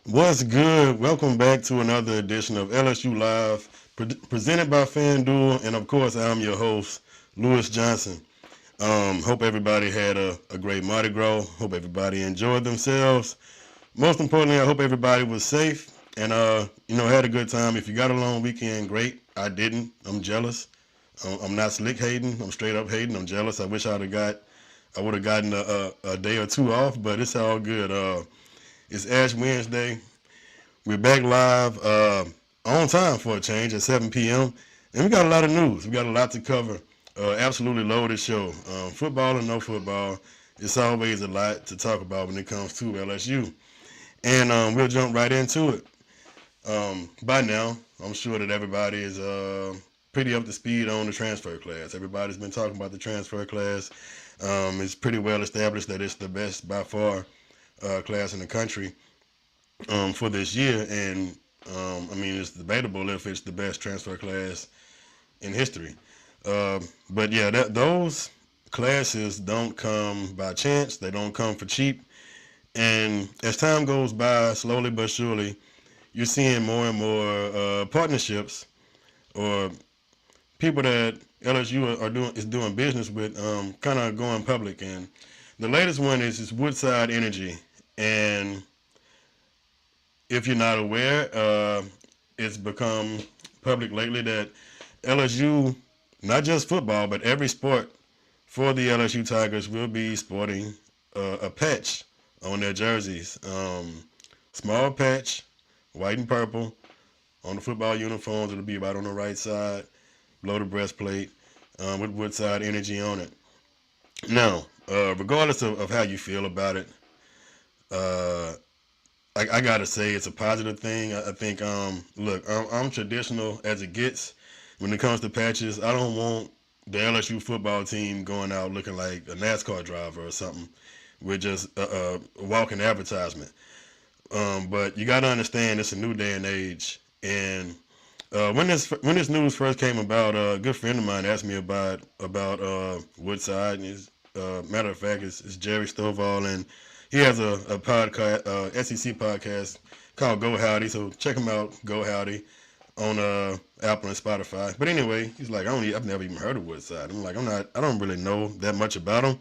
What's good? Welcome back to another edition of LSU Live, presented by FanDuel, and of course, I'm your host, Lewis Johnson. Hope everybody had a great Mardi Gras. Hope everybody enjoyed themselves. Most importantly, I hope everybody was safe and had a good time. If you got a long weekend, great. I didn't. I'm jealous. I'm not slick hating. I'm straight up hating. I'm jealous. I wish I would have gotten a day or two off, but it's all good. It's Ash Wednesday. We're back live on time for a change at 7 p.m. And we got a lot of news. We got a lot to cover. Absolutely loaded show. Football or no football, it's always a lot to talk about when it comes to LSU. And we'll jump right into it. By now, I'm sure that everybody is pretty up to speed on the transfer class. Everybody's been talking about the transfer class. It's pretty well established that it's the best by far class in the country for this year, and it's debatable if it's the best transfer class in history. But yeah, those classes don't come by chance. They don't come for cheap. And as time goes by, slowly but surely, you're seeing more and more partnerships or people that LSU is doing business with, kind of going public. And the latest one is Woodside Energy, and if you're not aware, it's become public lately that LSU, not just football, but every sport for the LSU Tigers will be sporting a patch on their jerseys. Small patch, white and purple. On the football uniforms, it'll be right on the right side, below the breastplate, with Woodside Energy on it. Now, regardless of how you feel about it, uh, I gotta say it's a positive thing. I think, look, I'm traditional as it gets when it comes to patches. I don't want the LSU football team going out looking like a NASCAR driver or something with just a walking advertisement. But you gotta understand it's a new day and age. And when this news first came about, a good friend of mine asked me about Woodside. And matter of fact, it's Jerry Stovall, and he has a podcast, SEC podcast called Go Howdy. So check him out, Go Howdy, on Apple and Spotify. But anyway, he's like, I've never even heard of Woodside. I'm like, I don't really know that much about him.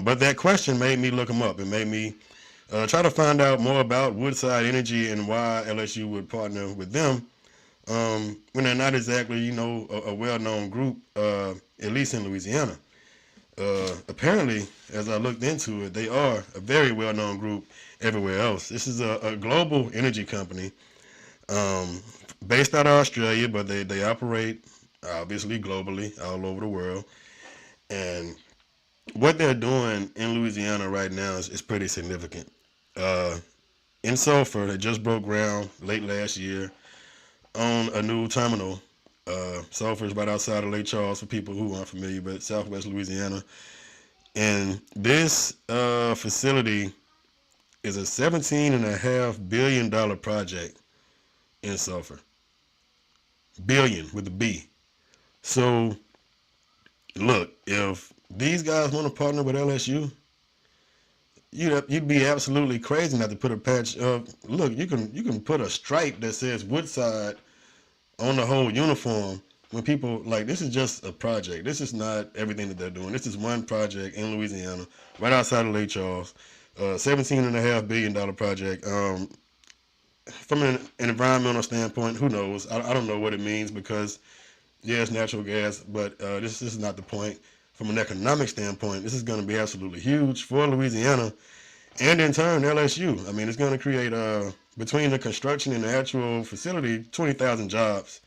But that question made me look him up. It made me try to find out more about Woodside Energy and why LSU would partner with them, when they're not exactly, a well-known group, at least in Louisiana. Apparently, as I looked into it, they are a very well-known group everywhere else. This is a global energy company, based out of Australia, but they operate obviously globally all over the world. And what they're doing in Louisiana right now is pretty significant. Uh, in Sulphur, they just broke ground late last year on a new terminal. Sulphur is right outside of Lake Charles for people who aren't familiar, but Southwest Louisiana. And this facility is a $17.5 billion project in Sulphur. Billion with a B. So look, if these guys want to partner with LSU, you'd be absolutely crazy not to put a patch of. Look, you can put a stripe that says Woodside on the whole uniform. When people like, this is just a project. This is not everything that they're doing. This is one project in Louisiana, right outside of Lake Charles. $17.5 billion project. From an environmental standpoint, who knows? I don't know what it means because, yeah, it's natural gas, but this is not the point. From an economic standpoint, this is going to be absolutely huge for Louisiana and in turn LSU. I mean, it's going to create, between the construction and the actual facility, 20,000 jobs.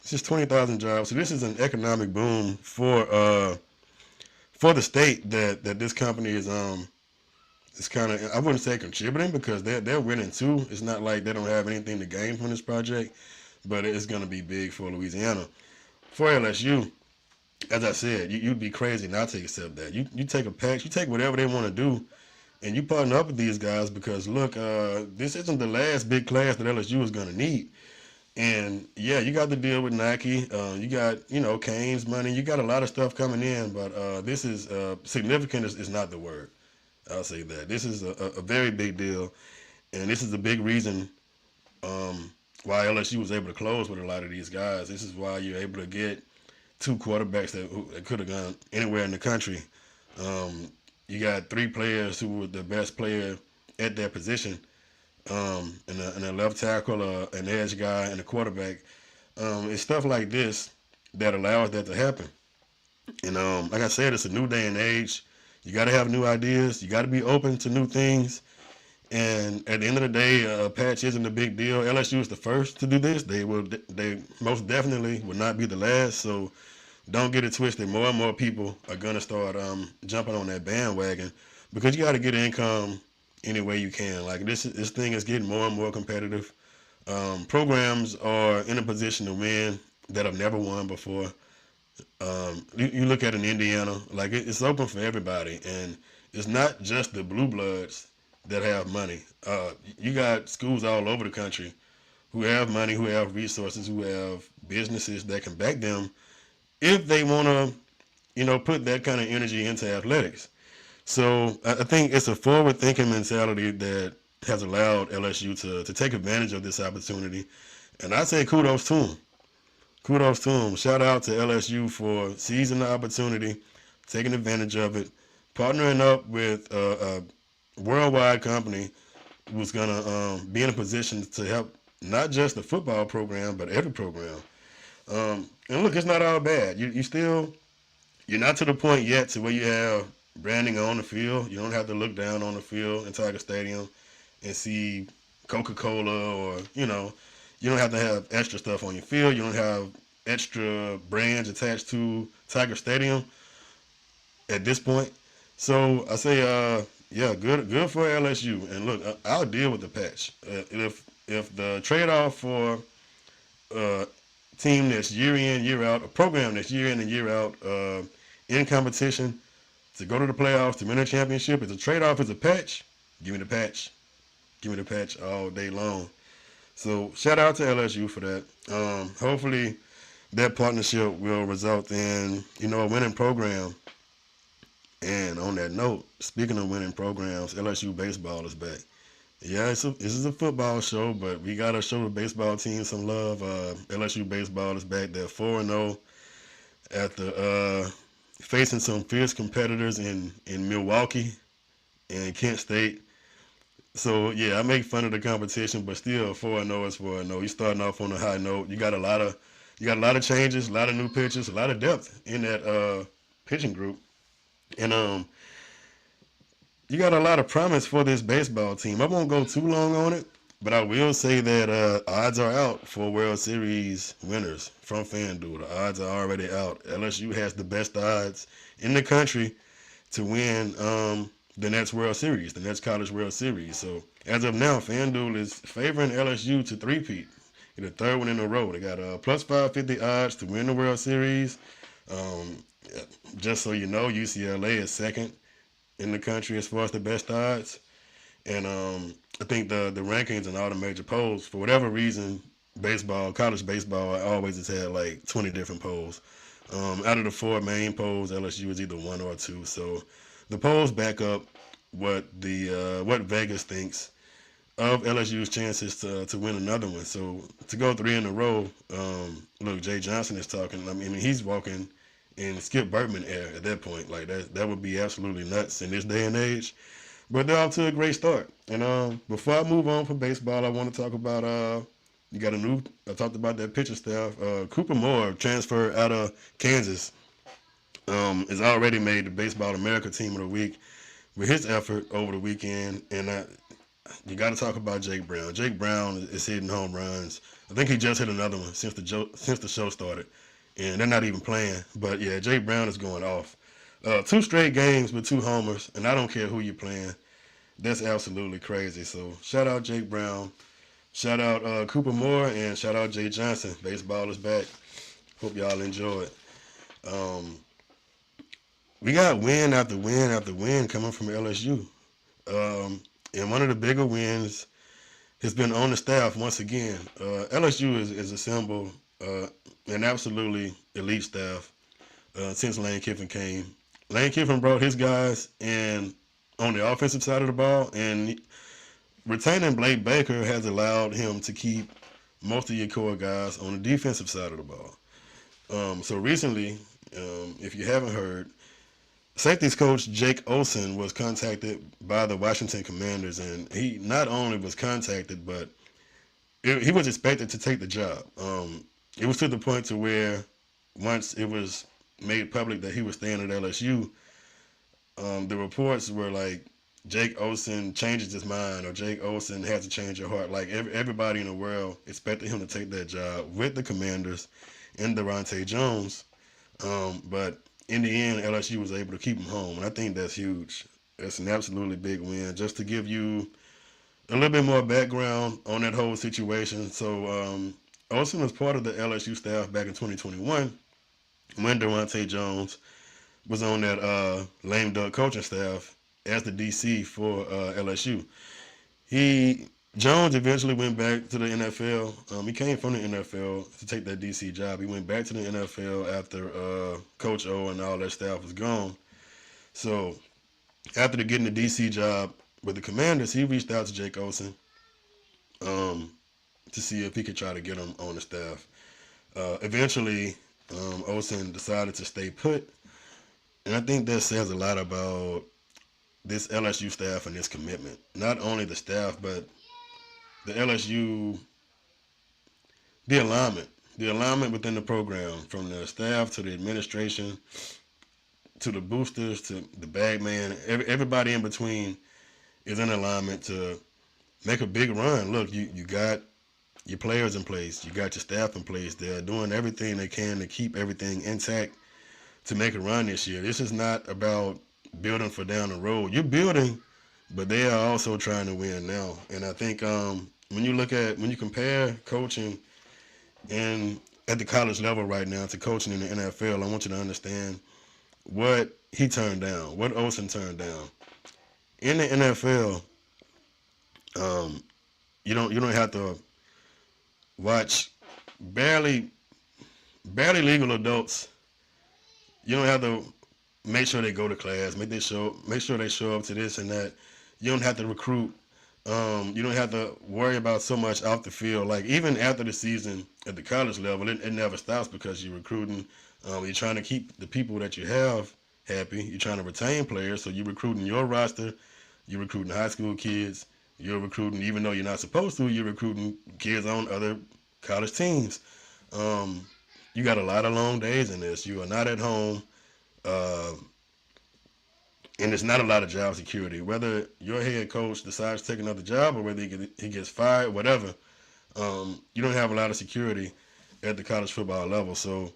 It's just 20,000 jobs. So this is an economic boom for the state that this company is it's kind of, I wouldn't say contributing because they're winning too. It's not like they don't have anything to gain from this project, but it's going to be big for Louisiana. For LSU, as I said, you'd be crazy not to accept that. You take a patch, you take whatever they want to do, and you partner up with these guys because look, this isn't the last big class that LSU is going to need. And yeah, you got to deal with Nike. You got, Kane's money. You got a lot of stuff coming in, but this is significant is not the word. I'll say that. This is a very big deal. And this is a big reason why LSU was able to close with a lot of these guys. This is why you're able to get two quarterbacks that could have gone anywhere in the country. You got three players who were the best player at their position, and a left tackle, an edge guy, and a quarterback. It's stuff like this that allows that to happen. And like I said, it's a new day and age. You got to have new ideas. You got to be open to new things. And at the end of the day, a patch isn't a big deal. LSU is the first to do this. They most definitely will not be the last. So don't get it twisted. More and more people are gonna start jumping on that bandwagon because you got to get income any way you can. Like this thing is getting more and more competitive. Programs are in a position to win that have never won before. You look at an Indiana, like it's open for everybody, and it's not just the blue bloods that have money. You got schools all over the country who have money, who have resources, who have businesses that can back them if they want to, put that kind of energy into athletics. So I think it's a forward-thinking mentality that has allowed LSU to take advantage of this opportunity, and I say kudos to them. Kudos to them. Shout out to LSU for seizing the opportunity, taking advantage of it, partnering up with a worldwide company who's going to be in a position to help not just the football program, but every program. And look, it's not all bad. You're not to the point yet to where you have branding on the field. You don't have to look down on the field in Tiger Stadium and see Coca-Cola or, you don't have to have extra stuff on your field. You don't have extra brands attached to Tiger Stadium at this point. So I say, good for LSU. And look, I'll deal with the patch. If the trade-off for a team that's year in, year out, a program that's year in and year out in competition to go to the playoffs, to win a championship, if the trade-off is a patch, give me the patch. Give me the patch all day long. So shout out to LSU for that. Hopefully that partnership will result in, a winning program. And on that note, speaking of winning programs, LSU baseball is back. Yeah, this is a football show, but we got to show the baseball team some love. LSU baseball is back. They're 4-0 after facing some fierce competitors in Milwaukee and Kent State. So, yeah, I make fun of the competition, but still 4-0 is 4-0. You're starting off on a high note. You got a lot of changes, a lot of new pitchers, a lot of depth in that pitching group. And you got a lot of promise for this baseball team. I won't go too long on it, but I will say that odds are out for World Series winners from FanDuel. The odds are already out. LSU has the best odds in the country to win the next World Series, the next College World Series. So as of now, FanDuel is favoring LSU to three-peat, the third one in a row. They got plus 550 odds to win the World Series. Just so you know, UCLA is second in the country as far as the best odds. And I think the rankings in all the major polls, for whatever reason, college baseball always has had like 20 different polls. Out of the four main polls, LSU is either 1 or 2. So the polls back up what Vegas thinks of LSU's chances to win another one. So to go 3 in a row, look, Jay Johnson is talking. I mean, he's walking in Skip Bertman era at that point. Like that would be absolutely nuts in this day and age. But they're off to a great start. And before I move on from baseball, I want to talk about I talked about that pitcher staff. Cooper Moore, transferred out of Kansas, is already made the Baseball America Team of the Week with his effort over the weekend. And you got to talk about Jake Brown. Jake Brown is hitting home runs. I think he just hit another one since the show started. And they're not even playing. But, yeah, Jake Brown is going off. 2 straight games with 2 homers, and I don't care who you're playing. That's absolutely crazy. So, shout out Jake Brown. Shout out Cooper Moore, and shout out Jay Johnson. Baseball is back. Hope y'all enjoy it. We got win after win after win coming from LSU. And one of the bigger wins has been on the staff once again. LSU is assembled an absolutely elite staff since Lane Kiffin came. Lane Kiffin brought his guys and on the offensive side of the ball, and retaining Blake Baker has allowed him to keep most of your core guys on the defensive side of the ball. So recently, if you haven't heard, safeties coach Jake Olsen was contacted by the Washington Commanders, and he not only was contacted, but he was expected to take the job. It was to the point to where once it was made public that he was staying at LSU, the reports were like Jake Olsen changes his mind, or Jake Olsen has to change your heart. Like everybody in the world expected him to take that job with the Commanders and Devontae Jones. But in the end, LSU was able to keep him home, and I think that's huge. That's an absolutely big win. Just to give you a little bit more background on that whole situation. So Olsen was part of the LSU staff back in 2021 when Devontae Jones was on that lame duck coaching staff as the DC for LSU. Jones eventually went back to the NFL. He came from the NFL to take that DC job. He went back to the NFL after Coach O and all that staff was gone. So after getting the DC job with the Commanders, he reached out to Jake Olsen to see if he could try to get him on the staff. Eventually, Olsen decided to stay put. And I think that says a lot about this LSU staff and this commitment. Not only the staff, but the LSU, the alignment within the program, from the staff to the administration to the boosters to the bag man, everybody in between is in alignment to make a big run. Look, you got your players in place, you got your staff in place. They're doing everything they can to keep everything intact to make a run this year. This is not about building for down the road. You're building, but they are also trying to win now. And I think when you compare coaching at the college level right now to coaching in the NFL, I want you to understand what he turned down, what Olsen turned down. In the NFL, you don't have to watch barely legal adults. You don't have to make sure they go to class, make sure they show up to this and that. You don't have to recruit. You don't have to worry about so much off the field. Like even after the season at the college level, it never stops because you're recruiting. You're trying to keep the people that you have happy. You're trying to retain players, so you're recruiting your roster. You're recruiting high school kids. You're recruiting, even though you're not supposed to, you're recruiting kids on other college teams. You got a lot of long days in this. You are not at home. And there's not a lot of job security. Whether your head coach decides to take another job or whether he gets fired, whatever, you don't have a lot of security at the college football level. So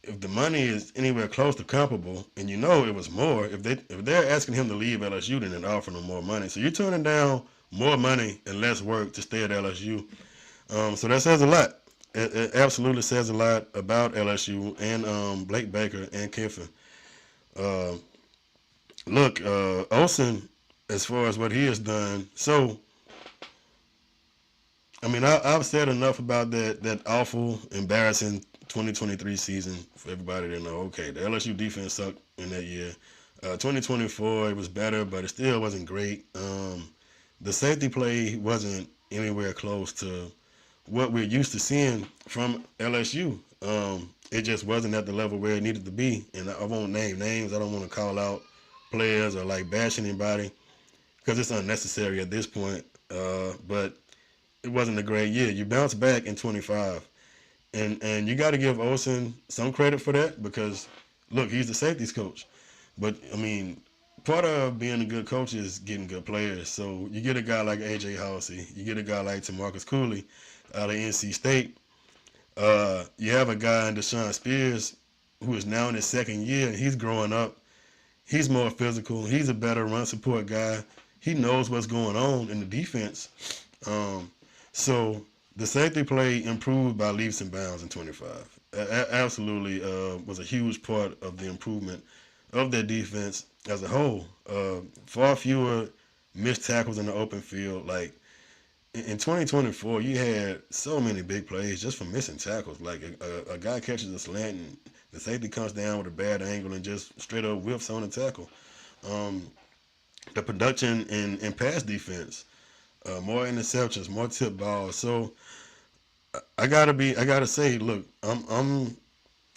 if the money is anywhere close to comparable, and you know it was more, if they're asking him to leave LSU, then they're offering him more money. So you're turning down more money and less work to stay at LSU. So that says a lot. It absolutely says a lot about LSU and Blake Baker and Kiffin. Look, Olsen, as far as what he has done, so, I mean, I've said enough about that awful, embarrassing 2023 season for everybody to know, okay, the LSU defense sucked in that year. 2024, it was better, but it still wasn't great. The safety play wasn't anywhere close to what we're used to seeing from LSU. It just wasn't at the level where it needed to be. And I won't name names. I don't want to call out players or like bash anybody because it's unnecessary at this point. But it wasn't a great year. You bounced back in 25. And you got to give Olsen some credit for that because, look, he's the safeties coach. But, I mean, part of being a good coach is getting good players. So you get a guy like A.J. Housey. You get a guy like Tamarcus Cooley out of NC State. You have a guy in Deshaun Spears who is now in his second year, and he's growing up. He's more physical. He's a better run support guy. He knows what's going on in the defense. So the safety play improved by leaps and bounds in 25. Absolutely was a huge part of the improvement of their defense as a whole. Far fewer missed tackles in the open field. Like in 2024, you had so many big plays just from missing tackles. Like a guy catches a slant and the safety comes down with a bad angle and just straight up whiffs on the tackle. The production in pass defense more interceptions, more tip balls. So I gotta say, look, I'm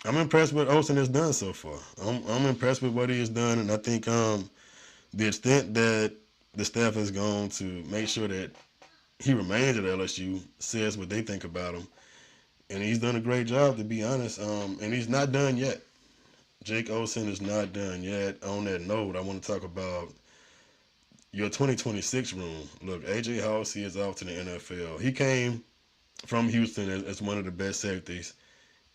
impressed with what Olsen has done so far. I'm impressed with what he has done, and I think the extent that the staff has gone to make sure that he remains at LSU says what they think about him, and he's done a great job, to be honest. And he's not done yet. Jake Olsen is not done yet. On that note, I want to talk about your 2026 room. Look, AJ Housey is off to the NFL. He came from Houston as one of the best safeties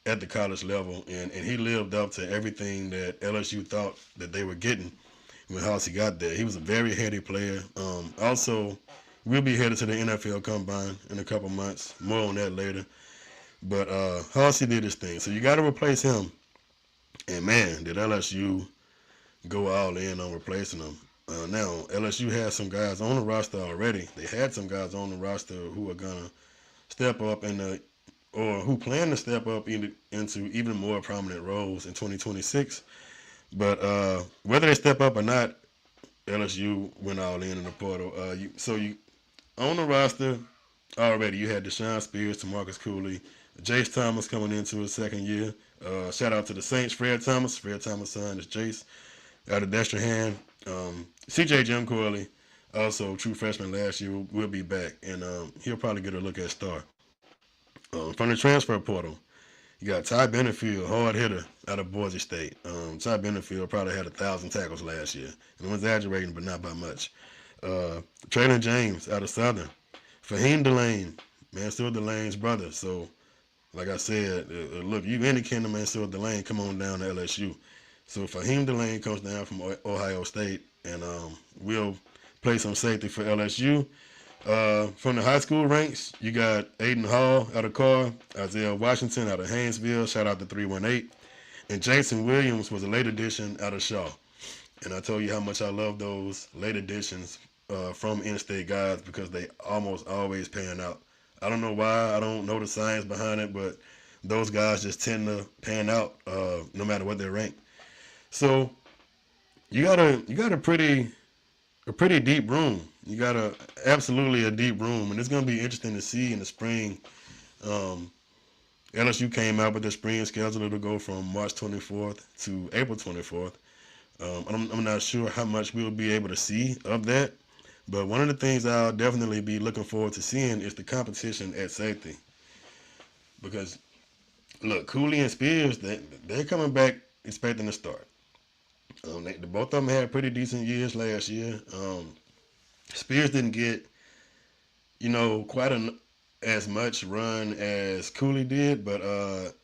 at the college level, and he lived up to everything that LSU thought that they were getting when Housey got there. He was a very heady player. Also, we'll be headed to the NFL Combine in a couple months. More on that later. But Housey did his thing. So you got to replace him. And, man, did LSU go all in on replacing him. Now, LSU has some guys on the roster already. They had some guys on the roster who are going to step up or who plan to step up into even more prominent roles in 2026. But whether they step up or not, LSU went all in the portal. You on the roster already, you had Deshaun Spears, TaMarcus Cooley, Jace Thomas coming into his second year. Shout out to the Saints, Fred Thomas. Fred Thomas' son is Jace out of Destrehan. CJ Jim Corley, also true freshman last year, will be back, and he'll probably get a look at star. From the transfer portal, you got Ty Benefield, hard hitter out of Boise State. Ty Benefield probably had 1,000 tackles last year. And I'm exaggerating, but not by much. Traylon James out of Southern. Fahim Delane, Mansour Delane's brother. So, like I said, look, you indicated Mansour Delane, come on down to LSU. So Fahim Delane comes down from Ohio State, and we'll play some safety for LSU. From the high school ranks, you got Aiden Hall out of Carr, Isaiah Washington out of Haynesville, shout out to 318, and Jason Williams was a late addition out of Shaw. And I told you how much I love those late additions from in-state guys because they almost always pan out. I don't know why, I don't know the science behind it, but those guys just tend to pan out no matter what they're ranked. So you got a pretty deep room. You got absolutely a deep room, and it's going to be interesting to see in the spring. LSU came out with their spring schedule to go from March 24th to April 24th. I'm not sure how much we'll be able to see of that, but one of the things I'll definitely be looking forward to seeing is the competition at safety. Because, look, Cooley and Spears, they're coming back expecting to start. Both of them had pretty decent years last year. Spears didn't get, quite as much run as Cooley did, but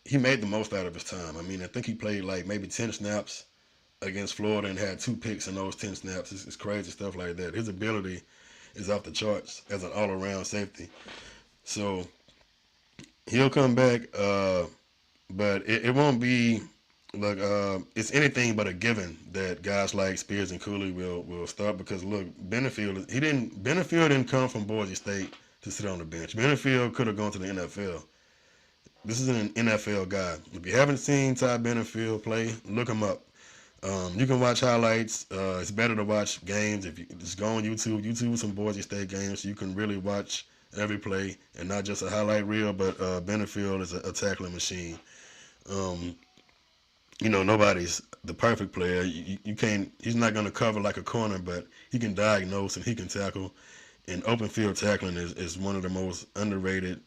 he made the most out of his time. I mean, I think he played like maybe 10 snaps against Florida and had 2 picks in those 10 snaps. It's crazy stuff like that. His ability is off the charts as an all-around safety. So he'll come back, but it won't be. Look, it's anything but a given that guys like Spears and Cooley will start because look, Benefield didn't come from Boise State to sit on the bench. Benefield could have gone to the NFL. This is an NFL guy. If you haven't seen Ty Benefield play, look him up. You can watch highlights. It's better to watch games if you just go on YouTube. YouTube some Boise State games. You can really watch every play and not just a highlight reel. But Benefield is a tackling machine. Nobody's the perfect player. You can't. He's not going to cover like a corner, but he can diagnose and he can tackle. And open field tackling is one of the most underrated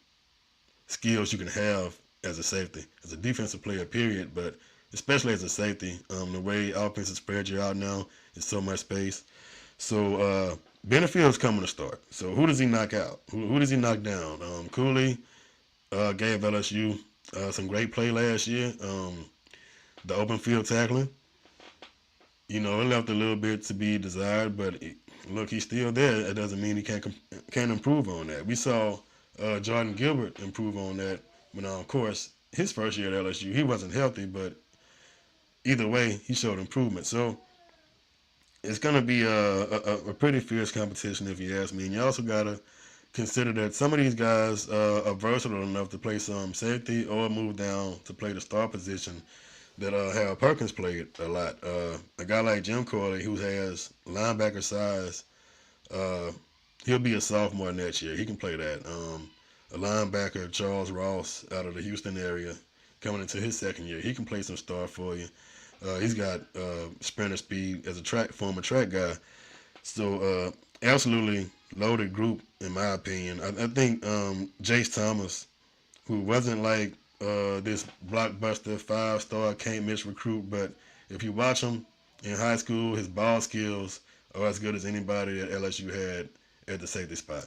skills you can have as a safety, as a defensive player, period. But especially as a safety, the way offenses spread you out now is so much space. So Benefield's coming to start. So who does he knock out? Who does he knock down? Cooley gave LSU some great play last year. The open field tackling, it left a little bit to be desired, but look, he's still there. It doesn't mean he can't improve on that. We saw Jordan Gilbert improve on that, but of course, his first year at LSU, he wasn't healthy, but either way, he showed improvement. So it's going to be a pretty fierce competition, if you ask me. And you also got to consider that some of these guys are versatile enough to play some safety or move down to play the star position that Harold Perkins played a lot. A guy like Jim Corley, who has linebacker size, He'll be a sophomore next year. He can play that. A linebacker, Charles Ross, out of the Houston area, coming into his second year. He can play some star for you. He's got sprinter speed as a former track guy. So absolutely loaded group in my opinion. I think Jace Thomas, who wasn't like this blockbuster 5-star can't miss recruit, but if you watch him in high school, his ball skills are as good as anybody that LSU had at the safety spot.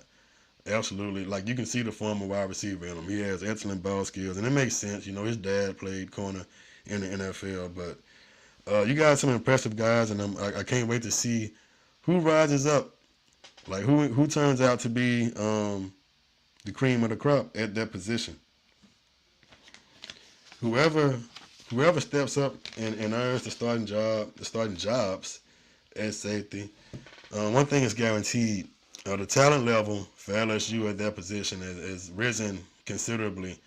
Absolutely, like you can see the former wide receiver in him. He has excellent ball skills, and it makes sense. You know, his dad played corner in the NFL, but you got some impressive guys, and I can't wait to see who rises up, like who turns out to be the cream of the crop at that position. Whoever steps up and earns the starting jobs at safety. One thing is guaranteed: the talent level for LSU at that position has risen considerably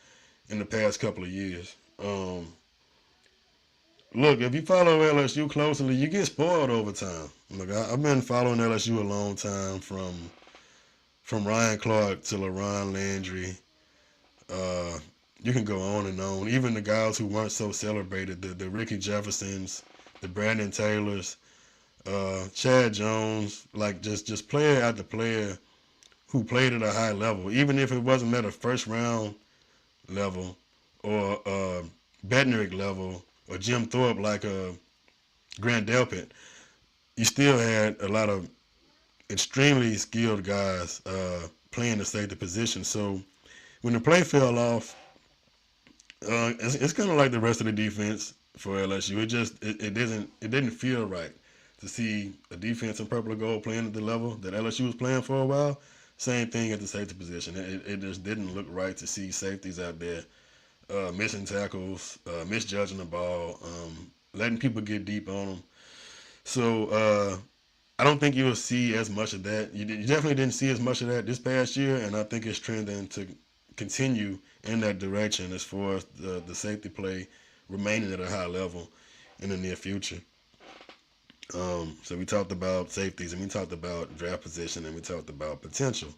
in the past couple of years. Look, if you follow LSU closely, you get spoiled over time. Look, I've been following LSU a long time, from Ryan Clark to LaRon Landry. You can go on and on. Even the guys who weren't so celebrated, the Ricky Jeffersons, the Brandon Taylors, Chad Jones, like just player after player who played at a high level, even if it wasn't at a first round level or Bednarik level or Jim Thorpe like Grant Delpit. You still had a lot of extremely skilled guys playing the safety position. So when the play fell off, it's kind of like the rest of the defense for LSU. It didn't feel right to see a defense in purple and gold playing at the level that LSU was playing for a while. Same thing at the safety position. It just didn't look right to see safeties out there missing tackles, misjudging the ball, letting people get deep on them. So I don't think you'll see as much of that. You definitely didn't see as much of that this past year, and I think it's trending to continue in that direction as far as the safety play remaining at a high level in the near future. So we talked about safeties, and we talked about draft position, and we talked about potential.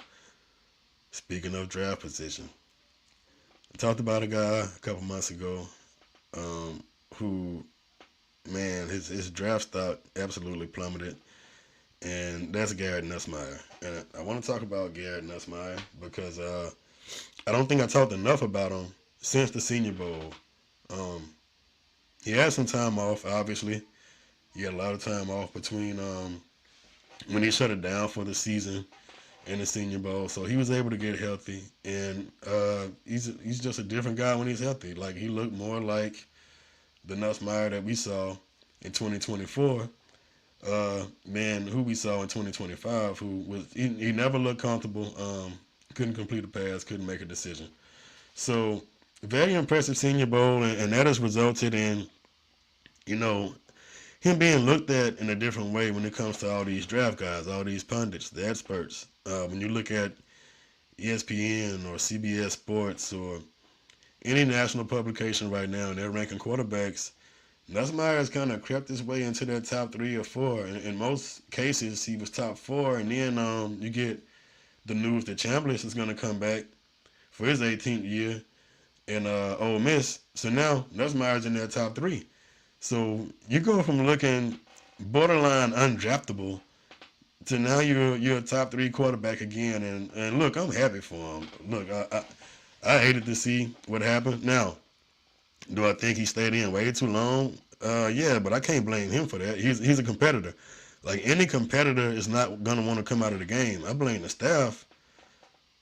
Speaking of draft position, I talked about a guy a couple months ago who, man, his draft stock absolutely plummeted, and that's Garrett Nussmeier. And I want to talk about Garrett Nussmeier because I don't think I talked enough about him since the Senior Bowl. He had some time off, obviously. He had a lot of time off between when he shut it down for the season and the Senior Bowl, so he was able to get healthy. And he's just a different guy when he's healthy. Like, he looked more like the Nussmeier that we saw in 2024 than who we saw in 2025. Who was he never looked comfortable. Couldn't complete a pass, couldn't make a decision. So very impressive Senior Bowl, and that has resulted in, you know, him being looked at in a different way when it comes to all these draft guys, all these pundits, the experts. When you look at ESPN or CBS Sports or any national publication right now, and they're ranking quarterbacks, Nussmeier has kind of crept his way into that top 3 or 4. In most cases, he was top 4, and then you get the news that Chambliss is going to come back for his 18th year in Ole Miss. So now Nussmeier's in that top 3. So you go from looking borderline undraftable to now you're a top 3 quarterback again. And look, I'm happy for him. Look, I hated to see what happened. Now, do I think he stayed in way too long? Yeah, but I can't blame him for that. He's a competitor. Like, any competitor is not going to want to come out of the game. I blame the staff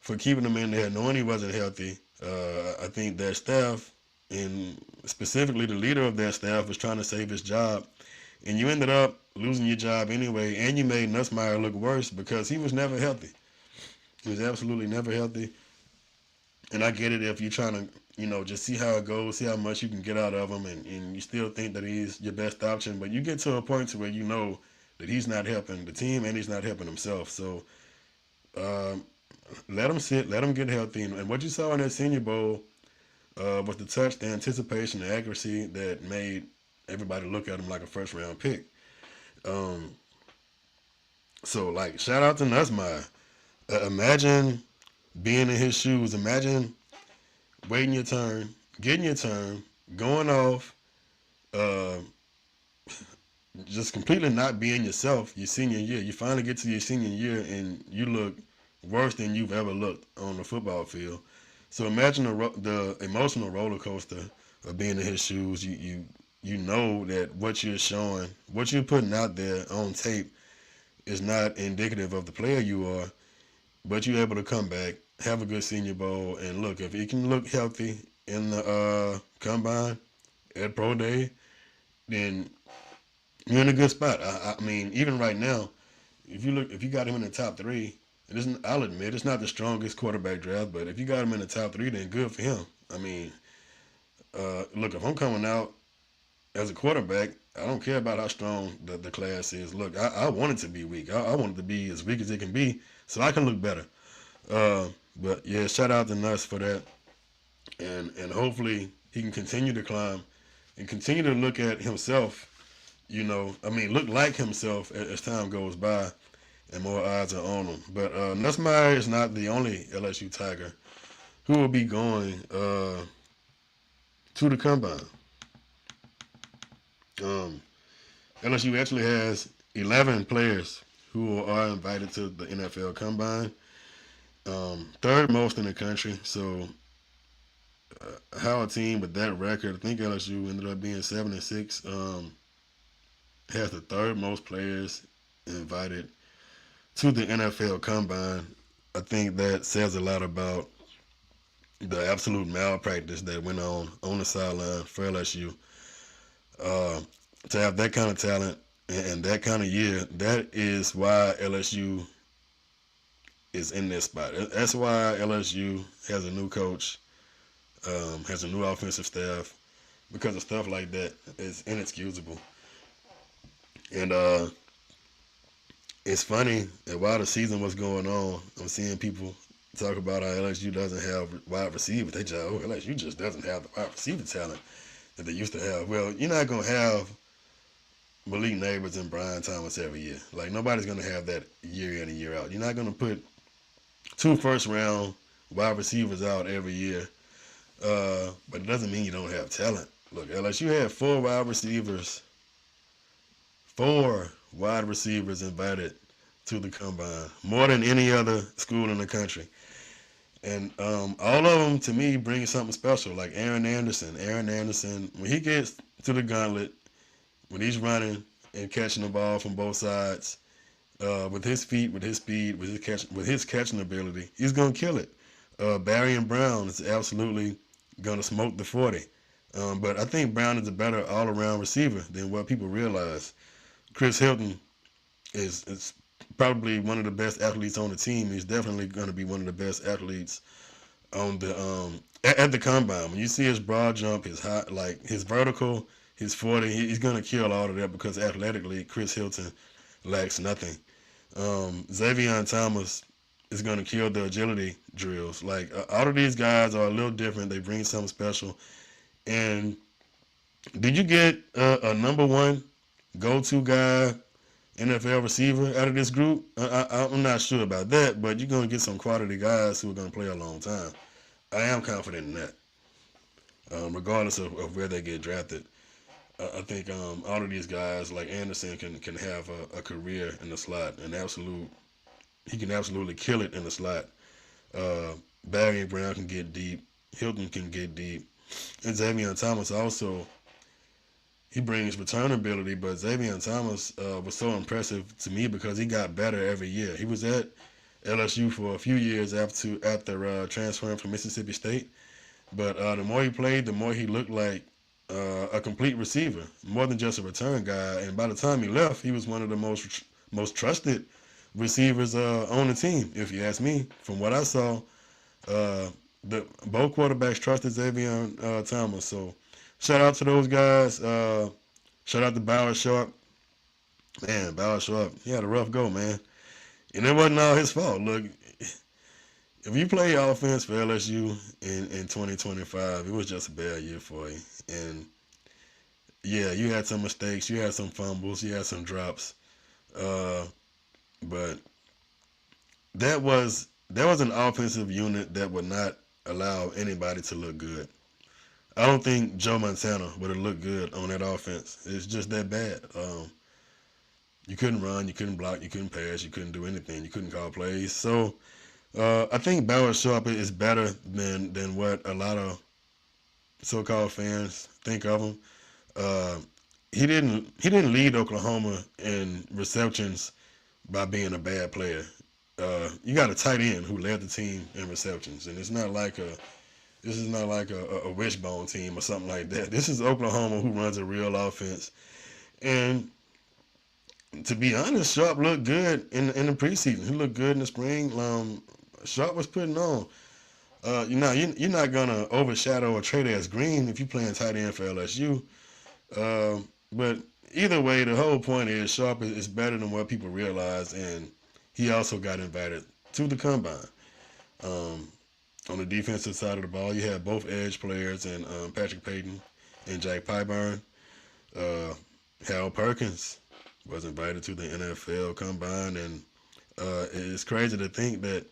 for keeping him in there knowing he wasn't healthy. I think their staff, and specifically the leader of their staff, was trying to save his job. And you ended up losing your job anyway, and you made Nussmeier look worse because he was never healthy. He was absolutely never healthy. And I get it if you're trying to, just see how it goes, see how much you can get out of him, and you still think that he's your best option. But you get to a point to where you know that he's not helping the team and he's not helping himself. So let him sit, let him get healthy. And what you saw in that Senior Bowl was the touch, the anticipation, the accuracy that made everybody look at him like a first-round pick. So, like, shout out to Nussmeier. Imagine being in his shoes. Imagine waiting your turn, getting your turn, going off, uh, just completely not being yourself your senior year. You finally get to your senior year and you look worse than you've ever looked on the football field. So imagine the emotional roller coaster of being in his shoes. You know that what you're showing, what you're putting out there on tape, is not indicative of the player you are. But you're able to come back, have a good Senior Bowl, and look, if you can look healthy in the combine at pro day, then you're in a good spot. I mean, even right now, if you got him in the top three, I'll admit it's not the strongest quarterback draft, but if you got him in the top three, then good for him. I mean, look, if I'm coming out as a quarterback, I don't care about how strong the class is. Look, I want it to be weak. I want it to be as weak as it can be so I can look better. But yeah, shout out to Nuss for that, and hopefully he can continue to climb and continue to look at himself. Look like himself as time goes by and more eyes are on him. But Nussmeier is not the only LSU Tiger who will be going to the combine. LSU actually has 11 players who are invited to the NFL combine. Third most in the country. So how a team with that record, I think LSU ended up being 7-6, has the third most players invited to the NFL combine. I think that says a lot about the absolute malpractice that went on the sideline for LSU. To have that kind of talent and that kind of year, that is why LSU is in this spot. That's why LSU has a new coach, has a new offensive staff, because of stuff like that is inexcusable. And it's funny that while the season was going on, I'm seeing people talk about how LSU doesn't have wide receivers. They just, LSU just doesn't have the wide receiver talent that they used to have. Well, you're not going to have Malik Neighbors and Brian Thomas every year. Like, nobody's going to have that year in and year out. You're not going to put 2 first-round wide receivers out every year. But it doesn't mean you don't have talent. Look, LSU had 4 wide receivers invited to the combine, more than any other school in the country. And all of them, to me, bring something special, like Aaron Anderson. When he gets to the gauntlet, when he's running and catching the ball from both sides, with his feet, with his speed, with his catching ability, he's going to kill it. Barry and Brown is absolutely going to smoke the 40. But I think Brown is a better all-around receiver than what people realize. Chris Hilton is probably one of the best athletes on the team. He's definitely going to be one of the best athletes on the at the combine. When you see his broad jump, his high, like his vertical, his 40, he's going to kill all of that, because athletically, Chris Hilton lacks nothing. Xavier Thomas is going to kill the agility drills. Like, all of these guys are a little different. They bring something special. And did you get a number one go-to guy, NFL receiver out of this group? I'm not sure about that, but you're going to get some quality guys who are going to play a long time. I am confident in that, regardless of where they get drafted. I think all of these guys, like Anderson, can have a career in the slot, he can absolutely kill it in the slot. Barry and Brown can get deep. Hilton can get deep. And Xavier Thomas also, he brings return ability, but Xavier Thomas was so impressive to me because he got better every year. He was at LSU for a few years after transferring from Mississippi State. But the more he played, the more he looked like a complete receiver, more than just a return guy. And by the time he left, he was one of the most trusted receivers on the team, if you ask me. From what I saw, both quarterbacks trusted Xavier Thomas. So shout out to those guys. Shout out to Bauer Sharp. Man, Bauer Sharp, he had a rough go, man. And it wasn't all his fault. Look, if you play offense for LSU in 2025, it was just a bad year for you. And yeah, you had some mistakes, you had some fumbles, you had some drops. But that was an offensive unit that would not allow anybody to look good. I don't think Joe Montana would have looked good on that offense. It's just that bad. You couldn't run, you couldn't block, you couldn't pass, you couldn't do anything, you couldn't call plays. So I think Barrett Sharp is better than what a lot of so-called fans think of him. Uh, he didn't lead Oklahoma in receptions by being a bad player. You got a tight end who led the team in receptions, and it's not like this is not like a wishbone team or something like that. This is Oklahoma who runs a real offense. And to be honest, Sharp looked good in the preseason. He looked good in the spring. Sharp was putting on. You're not gonna overshadow a Trey Green if you're playing tight end for LSU. But either way, the whole point is Sharp is better than what people realize, and he also got invited to the combine. On the defensive side of the ball, you have both edge players and Patrick Payton and Jack Pyburn. Hal Perkins was invited to the NFL combine, and it's crazy to think that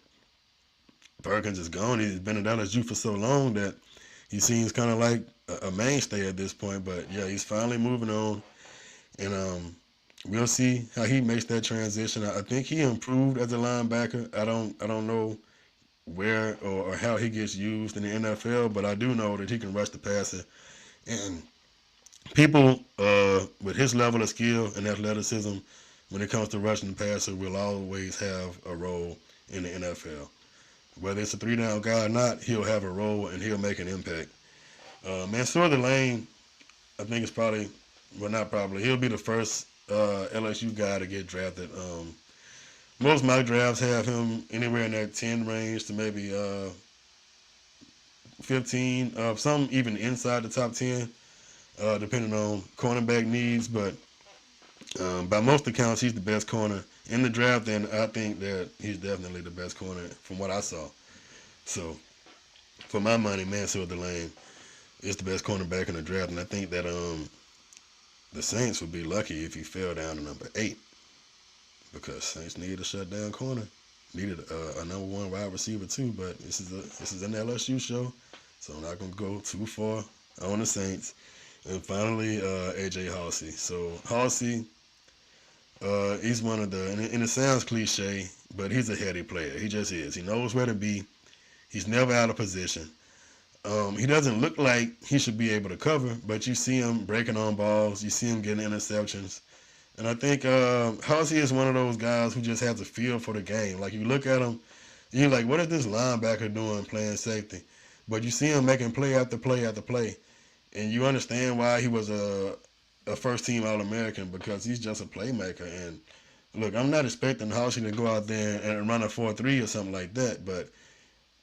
Perkins is gone. He's been at LSU for so long that he seems kind of like a mainstay at this point. But yeah, he's finally moving on, and we'll see how he makes that transition. I think he improved as a linebacker. I don't know where or how he gets used in the NFL, but I do know that he can rush the passer. And people with his level of skill and athleticism, when it comes to rushing the passer, will always have a role in the NFL. Whether it's a 3-down guy or not, he'll have a role and he'll make an impact. Mansour Delane, I think it's probably, well, not probably, he'll be the first LSU guy to get drafted. Most mock drafts have him anywhere in that 10 range to maybe 15, some even inside the top 10, depending on cornerback needs. But by most accounts, he's the best corner in the draft, and I think that he's definitely the best corner from what I saw. So, for my money, Mansour Delane is the best cornerback in the draft, and I think that the Saints would be lucky if he fell down to number 8, because Saints needed a shutdown corner, needed a number 1 wide receiver too. But this is an LSU show, so I'm not gonna go too far on the Saints. And finally, AJ Halsey. So Halsey, he's one of the, and it sounds cliche, but he's a heady player. He just is. He knows where to be. He's never out of position. He doesn't look like he should be able to cover, but you see him breaking on balls. You see him getting interceptions. And I think Halsey is one of those guys who just has a feel for the game. Like, you look at him, you're like, what is this linebacker doing playing safety? But you see him making play after play after play. And you understand why he was a first-team All-American, because he's just a playmaker. And, look, I'm not expecting Halsey to go out there and run a 4.3 or something like that, but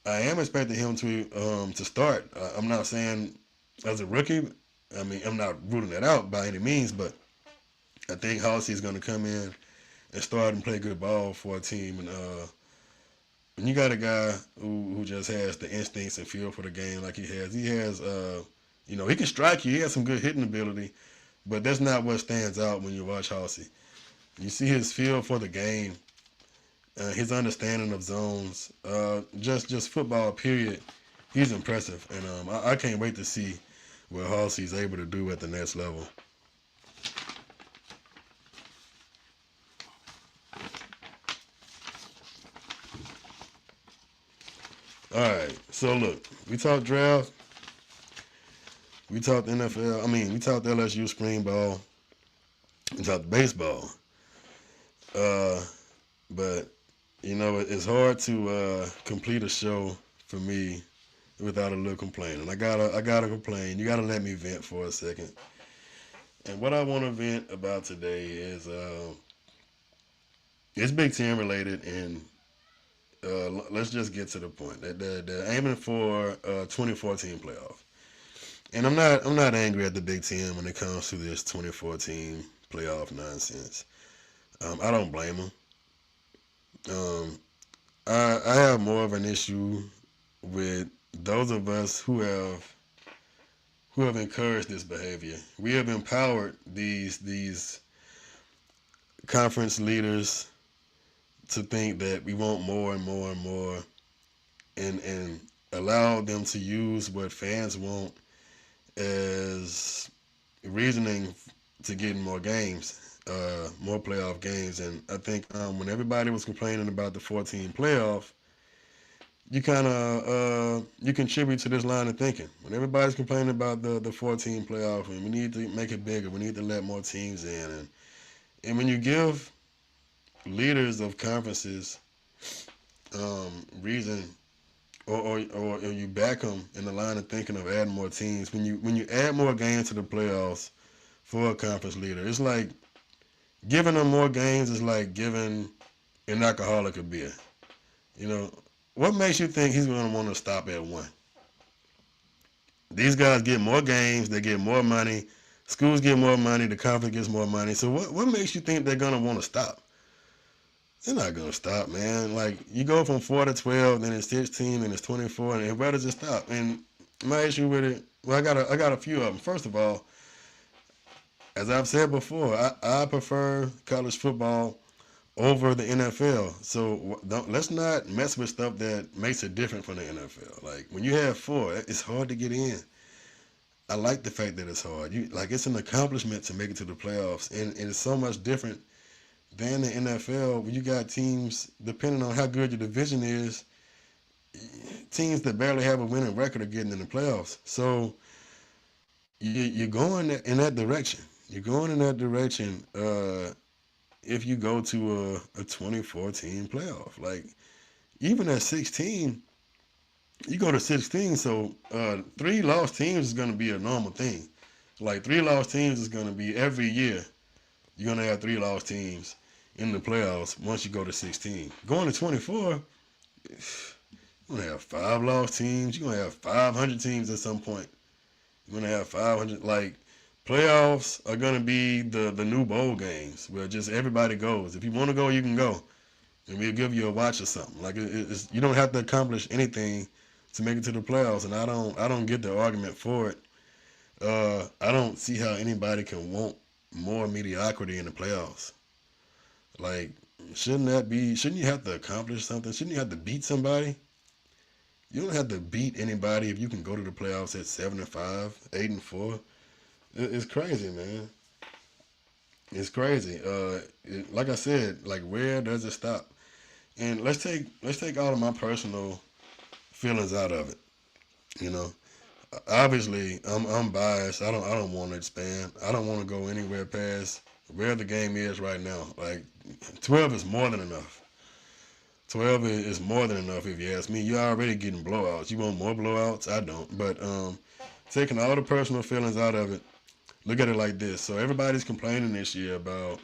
I am expecting him to start. I'm not saying as a rookie. I mean, I'm not ruling that out by any means, but I think Halsey is going to come in and start and play good ball for a team. And when you got a guy who just has the instincts and feel for the game like he has, he can strike you. He has some good hitting ability, but that's not what stands out when you watch Halsey. You see his feel for the game, his understanding of zones, just football, period. He's impressive, and I can't wait to see what Halsey's able to do at the next level. All right, so look, we talked draft, we talked NFL. We talked LSU spring ball, we talked baseball. But it's hard to complete a show for me without a little complaining. I gotta complain. You gotta let me vent for a second. And what I want to vent about today is it's Big Ten related, and let's just get to the point. They're aiming for 2014 playoff, and I'm not angry at the Big Ten when it comes to this 2014 playoff nonsense. I don't blame them. I have more of an issue with those of us who have encouraged this behavior. We have empowered these conference leaders, to think that we want more and more and more, and allow them to use what fans want as reasoning to getting more games, more playoff games. And I think when everybody was complaining about the 14 playoff, you kind of you contribute to this line of thinking. When everybody's complaining about the 14 playoff, and we need to make it bigger, we need to let more teams in, and when you give leaders of conferences reason, or you back them in the line of thinking of adding more teams, when you add more games to the playoffs for a conference leader, it's like giving them more games is like giving an alcoholic a beer. You know, what makes you think he's going to want to stop at one? These guys get more games, they get more money, schools get more money, the conference gets more money. So what makes you think they're going to want to stop? They're not going to stop, man. Like, you go from 4 to 12, then it's 16, then it's 24, and where does it stop? And my issue with it, well, I got a few of them. First of all, as I've said before, I prefer college football over the NFL. So let's not mess with stuff that makes it different from the NFL. Like, when you have 4, it's hard to get in. I like the fact that it's hard. It's an accomplishment to make it to the playoffs, and it's so much different than the NFL, where you got teams, depending on how good your division is, teams that barely have a winning record are getting in the playoffs. So you're going in that direction. You're going in that direction if you go to a 24-team playoff. Like, even at 16, you go to 16, so 3 lost teams is going to be a normal thing. Like, 3 lost teams is going to be every year. You're going to have 3 lost teams in the playoffs once you go to 16. Going to 24, you're going to have 5 lost teams. You're going to have 500 teams at some point. You're going to have 500. Like, playoffs are going to be the new bowl games where just everybody goes. If you want to go, you can go. And we'll give you a watch or something. Like, you don't have to accomplish anything to make it to the playoffs, and I don't get the argument for it. I don't see how anybody can want more mediocrity in the playoffs. Like, shouldn't you have to accomplish something? Shouldn't you have to beat somebody? You don't have to beat anybody if you can go to the playoffs at 7-5, 8-4. It's crazy, man. It's crazy. Like I said, like, where does it stop? And let's take all of my personal feelings out of it. You know, obviously I'm biased. I don't want to expand. I don't want to go anywhere past where the game is right now. Like, 12 is more than enough. 12 is more than enough if you ask me. You're already getting blowouts. You want more blowouts? I don't. But taking all the personal feelings out of it, look at it like this. So everybody's complaining this year about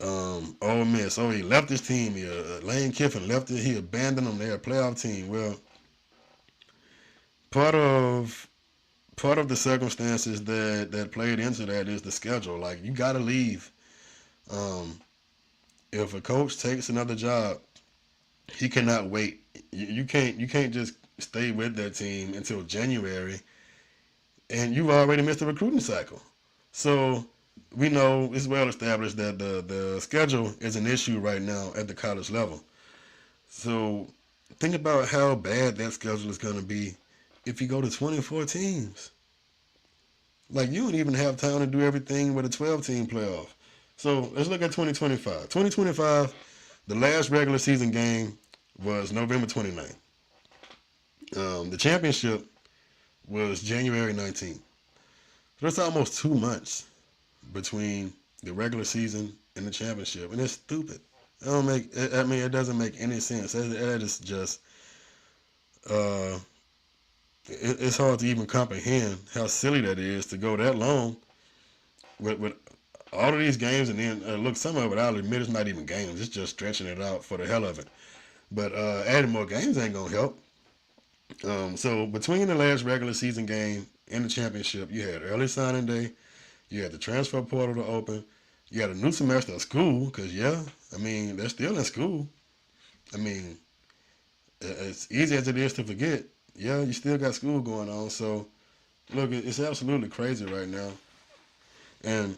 Ole Miss. Oh, he left his team. Lane Kiffin left it. He abandoned them. They're a playoff team. Well, part of the circumstances that played into that is the schedule. Like, you got to leave. If a coach takes another job, he cannot wait. You can't just stay with that team until January, and you've already missed the recruiting cycle. So we know it's well established that the schedule is an issue right now at the college level. So think about how bad that schedule is going to be if you go to 24 teams. Like, you don't even have time to do everything with a 12-team playoff. So let's look at 2025. 2025, the last regular season game was November 29th. The championship was January 19th. So that's almost 2 months between the regular season and the championship, and it's stupid. It doesn't make any sense. That is just it's hard to even comprehend how silly that is to go that long with all of these games, and then look, some of it, I'll admit, it's not even games. It's just stretching it out for the hell of it. But adding more games ain't gonna help. So between the last regular season game and the championship, you had early signing day, you had the transfer portal to open, you had a new semester of school, because they're still in school. I mean, as easy as it is to forget, you still got school going on. So look, it's absolutely crazy right now. And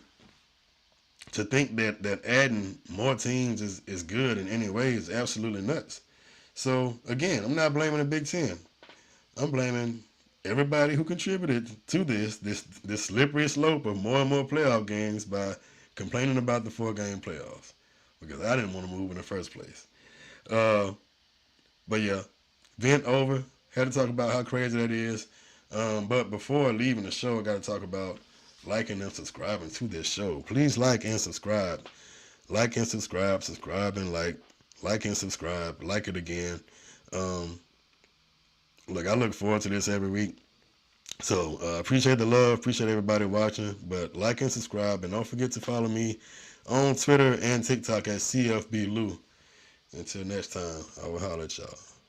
to think that adding more teams is good in any way is absolutely nuts. So again, I'm not blaming the Big Ten. I'm blaming everybody who contributed to this slippery slope of more and more playoff games by complaining about the 4-game playoffs, because I didn't want to move in the first place. Uh, but yeah, vent over. Had to talk about how crazy that is. But before leaving the show, I got to talk about liking and subscribing to this show. Please like and subscribe. Like and subscribe. Subscribe and like. Like and subscribe. Like it again. Look, I look forward to this every week. So appreciate the love. Appreciate everybody watching. But like and subscribe. And don't forget to follow me on Twitter and TikTok at CFBLou. Until next time, I will holler at y'all.